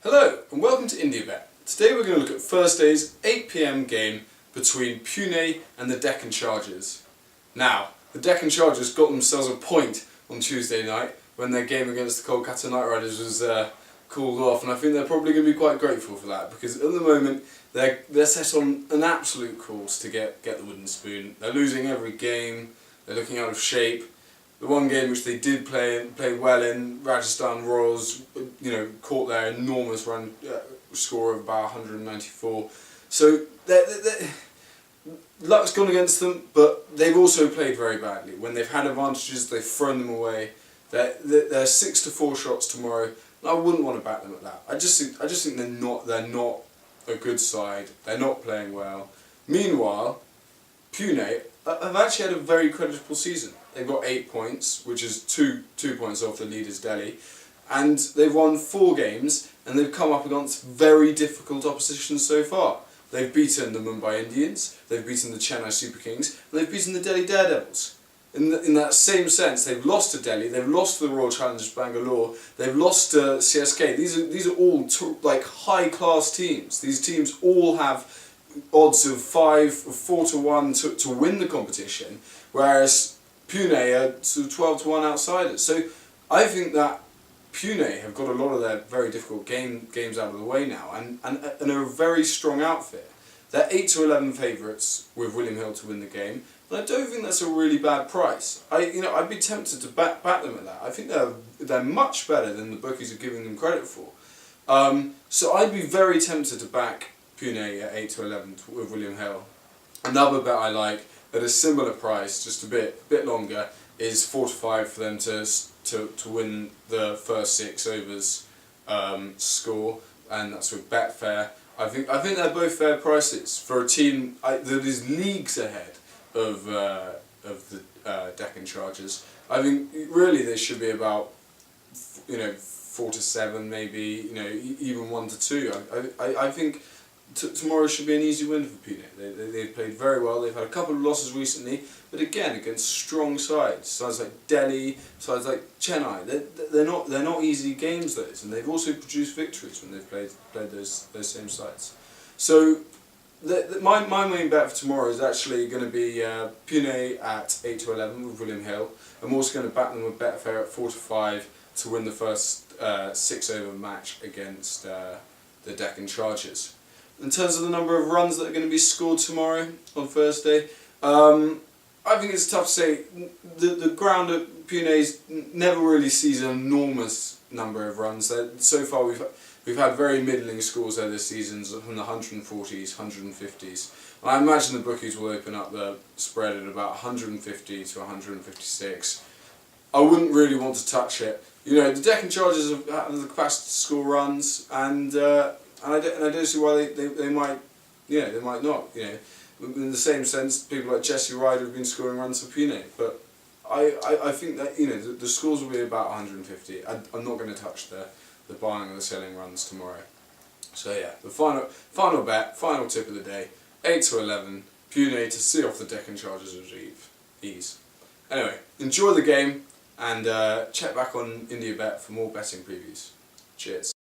Hello and welcome to India Bet. Today we're going to look at Thursday's 8 PM game between Pune and the Deccan Chargers. Now, the Deccan Chargers got themselves a point on Tuesday night when their game against the Kolkata Knight Riders was called off, and I think they're probably going to be quite grateful for that because at the moment they're set on an absolute course to get the wooden spoon. They're losing every game, they're looking out of shape. The one game which they did play well in, Rajasthan Royals, caught their enormous run score of about 194. So luck's gone against them, but they've also played very badly. When they've had advantages, they've thrown them away. They're 6-4 shots tomorrow. And I wouldn't want to back them at that. I just think they're not a good side. They're not playing well. Meanwhile, Pune have actually had a very creditable season. They've got 8 points, which is two points off the leaders Delhi, and they've won 4 games, and they've come up against very difficult opposition so far. They've beaten the Mumbai Indians, they've beaten the Chennai Super Kings, and they've beaten the Delhi Daredevils. In that same sense, they've lost to Delhi, they've lost to the Royal Challengers Bangalore, they've lost to CSK. These are all high class teams. These teams all have odds of 4 to 1 to win the competition, whereas Pune are sort of 12 to 1 outsiders. So I think that Pune have got a lot of their very difficult games out of the way now, and are a very strong outfit. They're 8 to 11 favourites with William Hill to win the game, and I don't think that's a really bad price. I'd be tempted to back them at that. I think they're much better than the bookies are giving them credit for. So I'd be very tempted to back Pune at 8 to 11 with William Hill. Another bet I like at a similar price, just a bit longer, is 4 to 5 for them to win the first 6 overs score, and that's with Betfair. I think they're both fair prices for a team that is leagues ahead of the Deccan Chargers. I think really they should be about 4 to 7, maybe even 1 to 2. I think tomorrow should be an easy win for Pune. They've played very well. They've had a couple of losses recently, but again against strong sides like Delhi, sides like Chennai. They're not easy games, those, and they've also produced victories when they've played those same sides. So my main bet for tomorrow is actually going to be Pune at 8 to 11 with William Hill. I'm also going to back them with Betfair at 4 to 5 to win the first 6 over match against the Deccan Chargers. In terms of the number of runs that are going to be scored tomorrow on Thursday, I think it's tough to say. The ground at Pune's never really sees an enormous number of runs. So far we've had very middling scores there this season, from the 140s, 150s. I imagine the bookies will open up the spread at about 150 to 156. I wouldn't really want to touch it. The Deccan Chargers have the capacity to score runs, and I don't see why they might, they might not. In the same sense, people like Jesse Ryder have been scoring runs for Pune, but I think that the scores will be about 150. I'm not going to touch the buying or the selling runs tomorrow. So yeah, the final bet, final tip of the day: 8 to 11, Pune to see off the Deccan Chargers with ease. Anyway, enjoy the game and check back on India Bet for more betting previews. Cheers.